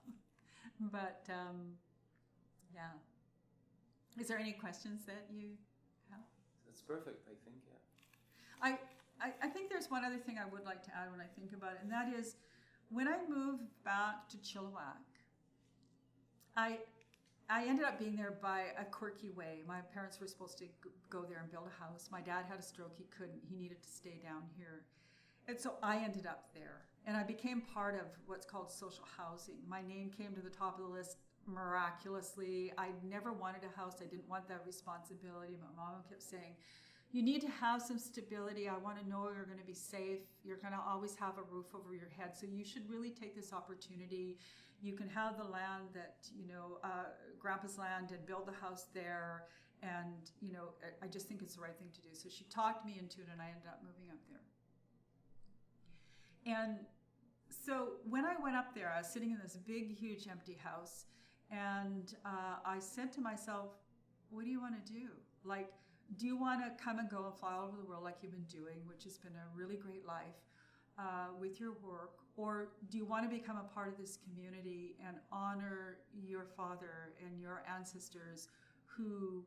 But yeah. Is there any questions that you have? That's perfect, I think, yeah. I think there's one other thing I would like to add when I think about it, and that is, when I moved back to Chilliwack, I ended up being there by a quirky way. My parents were supposed to go there and build a house. My dad had a stroke, he couldn't, he needed to stay down here. And so I ended up there, and I became part of what's called social housing. My name came to the top of the list miraculously. I never wanted a house. I didn't want that responsibility. My mom kept saying, you need to have some stability. I want to know you're going to be safe. You're going to always have a roof over your head. So you should really take this opportunity. You can have the land that, Grandpa's land, and build the house there. And, I just think it's the right thing to do. So she talked me into it, and I ended up moving up there. And so when I went up there, I was sitting in this big, huge, empty house. And I said to myself, what do you want to do? Like, do you want to come and go and fly all over the world like you've been doing, which has been a really great life with your work? Or do you want to become a part of this community and honor your father and your ancestors who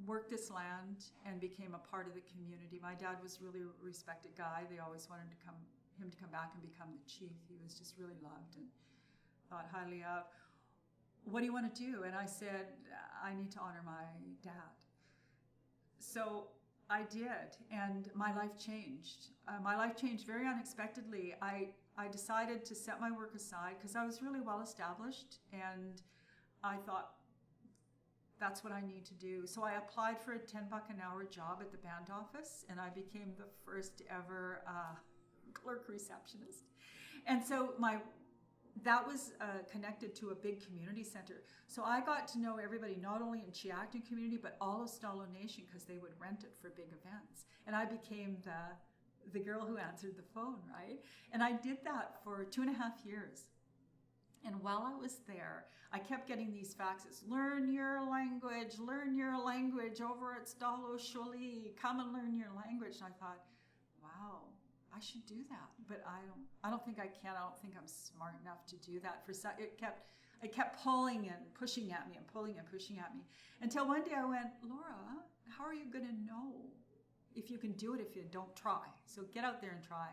worked this land and became a part of the community? My dad was really a respected guy. They always wanted him to come back and become the chief. He was just really loved and thought highly of. What do you want to do? And I said, I need to honor my dad. So I did, and my life changed. My life changed very unexpectedly. I decided to set my work aside because I was really well established, and I thought, that's what I need to do. So I applied for a $10 an hour job at the band office, and I became the first ever clerk receptionist. And so that was connected to a big community center. So I got to know everybody, not only in Tzeachten community, but all of Stahlo Nation, because they would rent it for big events. And I became the girl who answered the phone, right? And I did that for 2.5 years. And while I was there, I kept getting these faxes. Learn your language over at Stahlo xWlá. Come and learn your language. And I thought, wow, I should do that, but I don't think I can. I don't think I'm smart enough to do that. It kept pulling and pushing at me and pulling and pushing at me, until one day I went, Laura, how are you going to know if you can do it if you don't try? So get out there and try.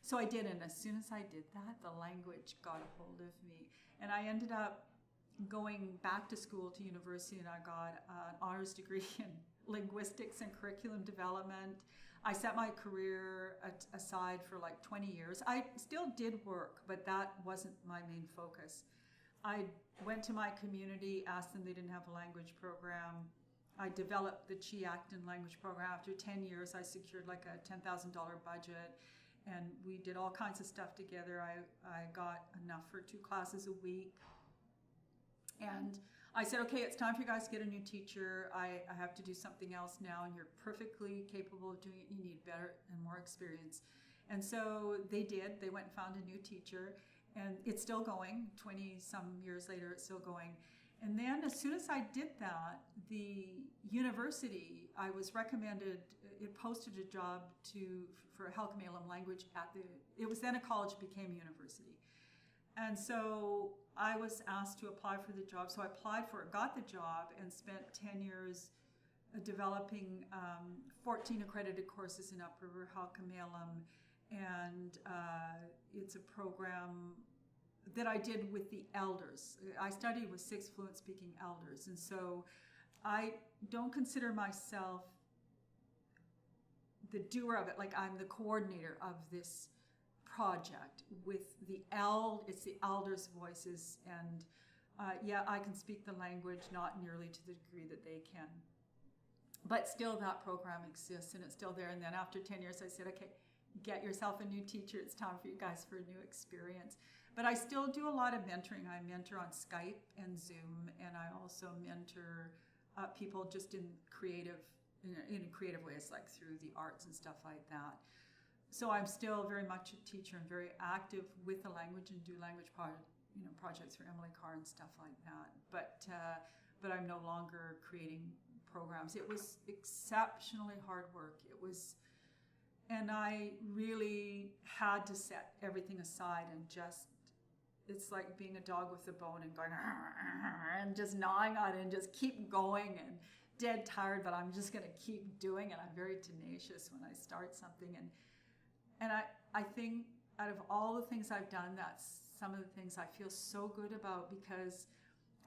So I did, and as soon as I did that, the language got a hold of me. And I ended up going back to school to university, and I got an honors degree in linguistics and curriculum development. I set my career aside for like 20 years. I still did work, but that wasn't my main focus. I went to my community, asked them, they didn't have a language program. I developed the Tzeachten language program. After 10 years, I secured like a $10,000 budget, and we did all kinds of stuff together. I got enough for 2 classes a week. And I said, okay, it's time for you guys to get a new teacher. I have to do something else now, and you're perfectly capable of doing it. You need better and more experience. And so they did. They went and found a new teacher, and it's still going. 20-some years later, it's still going. And then as soon as I did that, the university, I was recommended, it posted a job for Halq'emeylem language it was then a college, became a university. And so I was asked to apply for the job. So I applied for it, got the job, and spent 10 years developing 14 accredited courses in Up River Halq'emeylem. And it's a program that I did with the elders. I studied with 6 fluent speaking elders. And so I don't consider myself the doer of it, like I'm the coordinator of this project with it's the elders' voices, and I can speak the language, not nearly to the degree that they can. But still that program exists, and it's still there. And then after 10 years, I said, okay, get yourself a new teacher. It's time for you guys for a new experience. But I still do a lot of mentoring. I mentor on Skype and Zoom, and I also mentor people just in creative ways, like through the arts and stuff like that. So I'm still very much a teacher and very active with the language, and do language projects for Emily Carr and stuff like that. But I'm no longer creating programs. It was exceptionally hard work. And I really had to set everything aside and it's like being a dog with a bone and going and just gnawing on it and just keep going, and dead tired, but I'm just going to keep doing it. I'm very tenacious when I start something. And I think out of all the things I've done, that's some of the things I feel so good about, because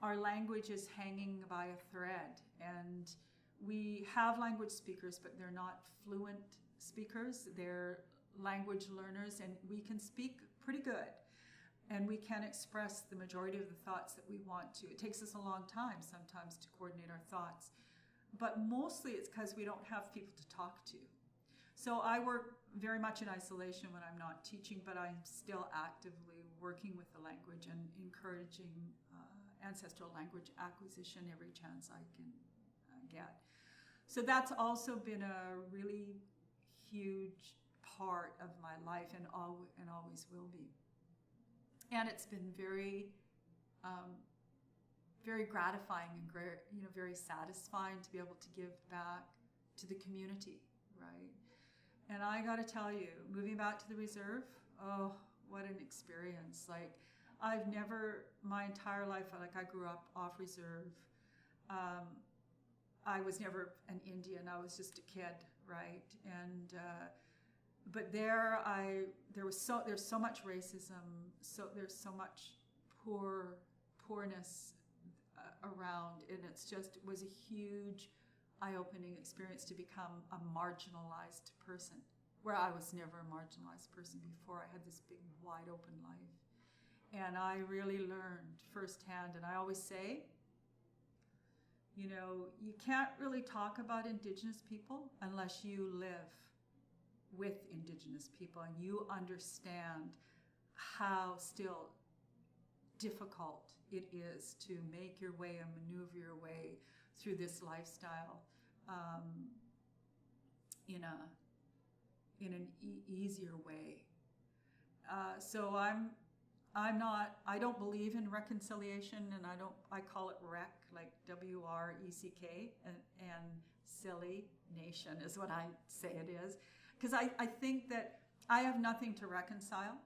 our language is hanging by a thread, and we have language speakers, but they're not fluent speakers. They're language learners, and we can speak pretty good, and we can express the majority of the thoughts that we want to. It takes us a long time sometimes to coordinate our thoughts, but mostly it's because we don't have people to talk to. So I work very much in isolation when I'm not teaching, but I'm still actively working with the language and encouraging ancestral language acquisition every chance I can get. So that's also been a really huge part of my life, and always will be. And it's been very, very gratifying and very satisfying to be able to give back to the community, right? And I got to tell you, moving back to the reserve, oh, what an experience. Like, I've never, my entire life, I grew up off reserve. I was never an Indian. I was just a kid, right? And but there's so much racism. There's so much poorness around, and it was a huge eye-opening experience to become a marginalized person, where I was never a marginalized person before. I had this big, wide-open life. And I really learned firsthand, and I always say, you can't really talk about Indigenous people unless you live with Indigenous people and you understand how still difficult it is to make your way and maneuver your way through this lifestyle in an easier way. So I don't believe in reconciliation, and I call it REC, like WRECK, and silly nation is what I say it is. Because I think that I have nothing to reconcile.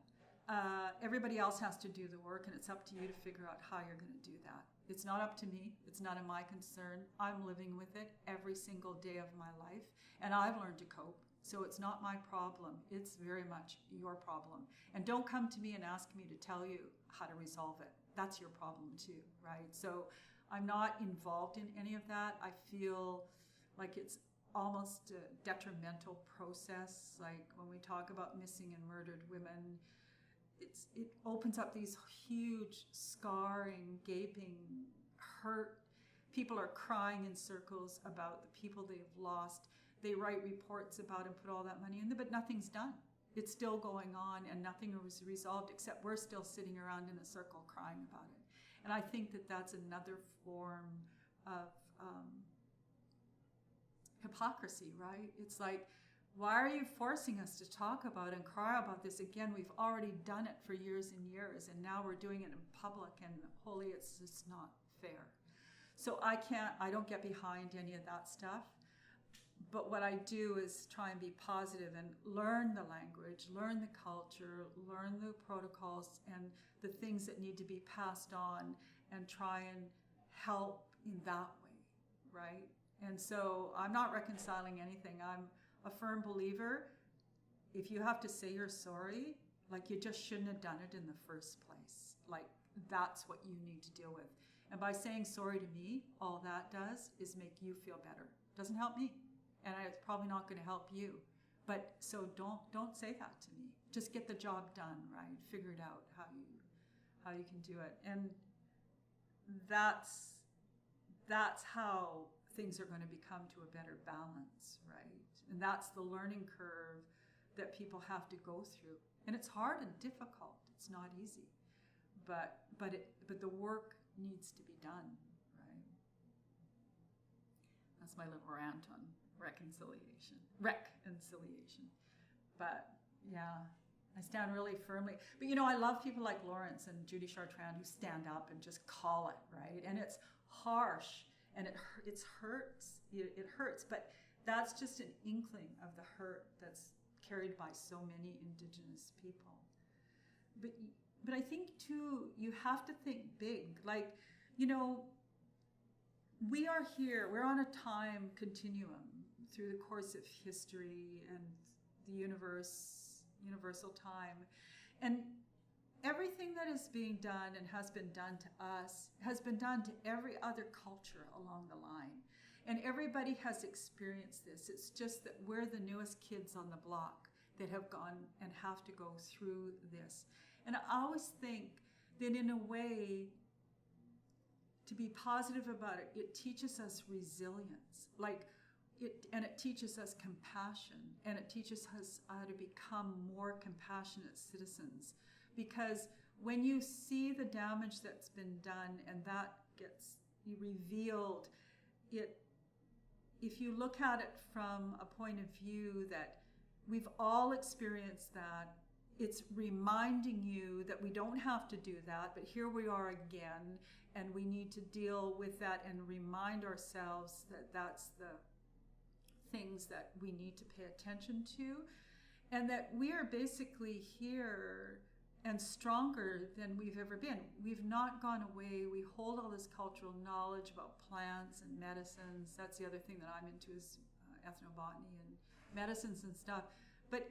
Everybody else has to do the work, and it's up to you to figure out how you're going to do that. It's not up to me. It's none of my concern. I'm living with it every single day of my life, and I've learned to cope. So it's not my problem. It's very much your problem. And don't come to me and ask me to tell you how to resolve it. That's your problem too, right? So I'm not involved in any of that. I feel like it's almost a detrimental process. Like when we talk about missing and murdered women, it opens up these huge, scarring, gaping, hurt. People are crying in circles about the people they've lost. They write reports about and put all that money in there, but nothing's done. It's still going on and nothing was resolved except we're still sitting around in a circle crying about it. And I think that that's another form of hypocrisy, right? It's like, why are you forcing us to talk about and cry about this again? We've already done it for years and years, and now we're doing it in public, and holy, it's just not fair. So I don't get behind any of that stuff. But what I do is try and be positive and learn the language, learn the culture, learn the protocols and the things that need to be passed on, and try and help in that way, right? And so I'm not reconciling anything. I'm a firm believer, if you have to say you're sorry, like you just shouldn't have done it in the first place. Like that's what you need to deal with. And by saying sorry to me, all that does is make you feel better. Doesn't help me. And it's probably not going to help you. But so don't say that to me. Just get the job done, right? Figure it out how you can do it. And that's how things are going to become to a better balance, right? And that's the learning curve that people have to go through. And it's hard and difficult. It's not easy. But the work needs to be done, right? That's my little rant on reconciliation. But yeah, I stand really firmly. But I love people like Lawrence and Judy Chartrand who stand up and just call it, right? And it's harsh and it hurts. It hurts, but that's just an inkling of the hurt that's carried by so many Indigenous people. But I think too, you have to think big. Like, we are here, we're on a time continuum through the course of history and the universal time. And everything that is being done and has been done to us has been done to every other culture along the line. And everybody has experienced this. It's just that we're the newest kids on the block that have gone and have to go through this. And I always think that in a way, to be positive about it, it teaches us resilience. And it teaches us compassion, and it teaches us how to become more compassionate citizens. Because when you see the damage that's been done and that gets revealed, if you look at it from a point of view that we've all experienced that, it's reminding you that we don't have to do that, but here we are again, and we need to deal with that and remind ourselves that that's the things that we need to pay attention to, and that we are basically here and stronger than we've ever been. We've not gone away. We hold all this cultural knowledge about plants and medicines. That's the other thing that I'm into is ethnobotany and medicines and stuff. But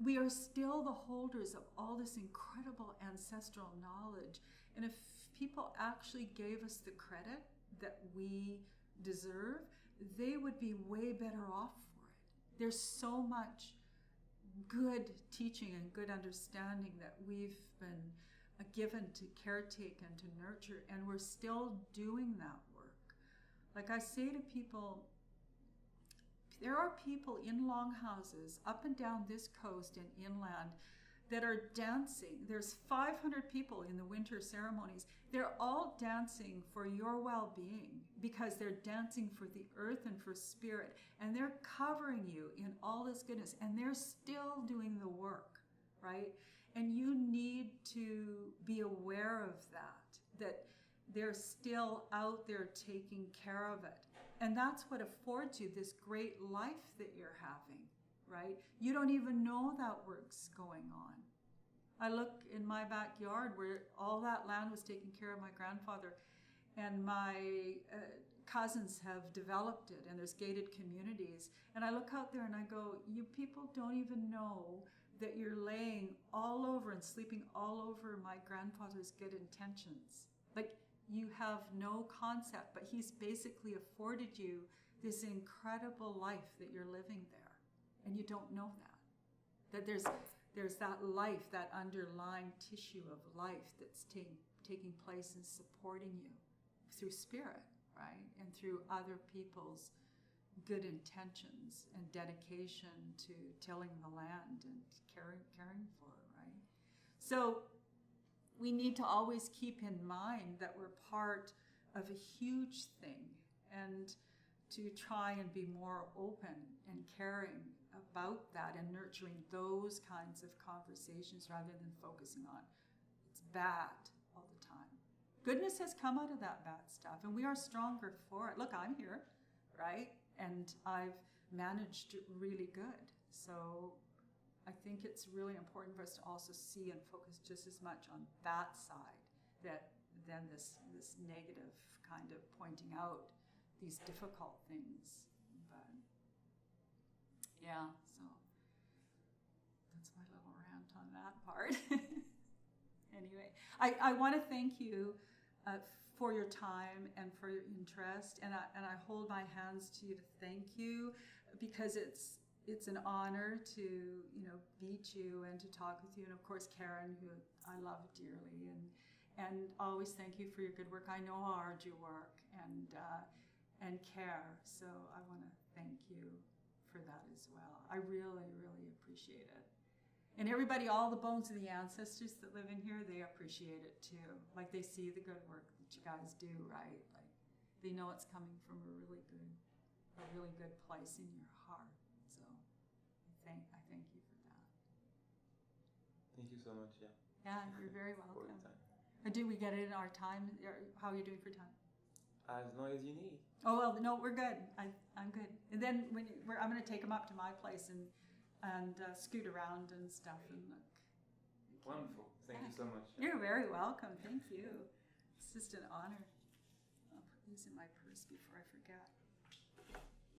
we are still the holders of all this incredible ancestral knowledge. And if people actually gave us the credit that we deserve, they would be way better off for it. There's so much good teaching and good understanding that we've been given to caretake and to nurture, and we're still doing that work. Like I say to people, there are people in longhouses up and down this coast and inland that are dancing. There's 500 people in the winter ceremonies. They're all dancing for your well-being because they're dancing for the earth and for spirit, and they're covering you in all this goodness, and they're still doing the work, right? And you need to be aware of that they're still out there taking care of it. And that's what affords you this great life that you're having, right? You don't even know that work's going on. I look in my backyard where all that land was taken care of my grandfather, and my cousins have developed it, and there's gated communities. And I look out there and I go, you people don't even know that you're laying all over and sleeping all over my grandfather's good intentions. Like, you have no concept, but he's basically afforded you this incredible life that you're living there. And you don't know that. That there's that life, that underlying tissue of life that's taking place and supporting you through spirit, right? And through other people's good intentions and dedication to tilling the land and caring for it, right? So we need to always keep in mind that we're part of a huge thing, and to try and be more open and caring about that and nurturing those kinds of conversations rather than focusing on it's bad all the time. Goodness has come out of that bad stuff, and we are stronger for it. Look, I'm here, right? And I've managed really good. So I think it's really important for us to also see and focus just as much on that side than this negative kind of pointing out these difficult things. But yeah, so that's my little rant on that part. Anyway, I want to thank you for your time and for your interest, and I hold my hands to you to thank you, because it's an honor to meet you and to talk with you, and of course Karen, who I love dearly, and always thank you for your good work. I know how hard you work and care, so I want to thank you for that as well. I really, really appreciate it. And everybody, all the bones of the ancestors that live in here, they appreciate it too. Like, they see the good work that you guys do, right? Like, they know it's coming from a really good place in your heart. So I thank you for that. Thank you so much, yeah. Yeah, you're very welcome. For your time. Do we get it in our time? How are you doing for time? As long as you need. Oh, well, no, we're good. I'm good. And then I'm going to take them up to my place and scoot around and stuff and look. Wonderful. Thank you so much. You're very welcome. Thank you. It's just an honor. I'll put these in my purse before I forget.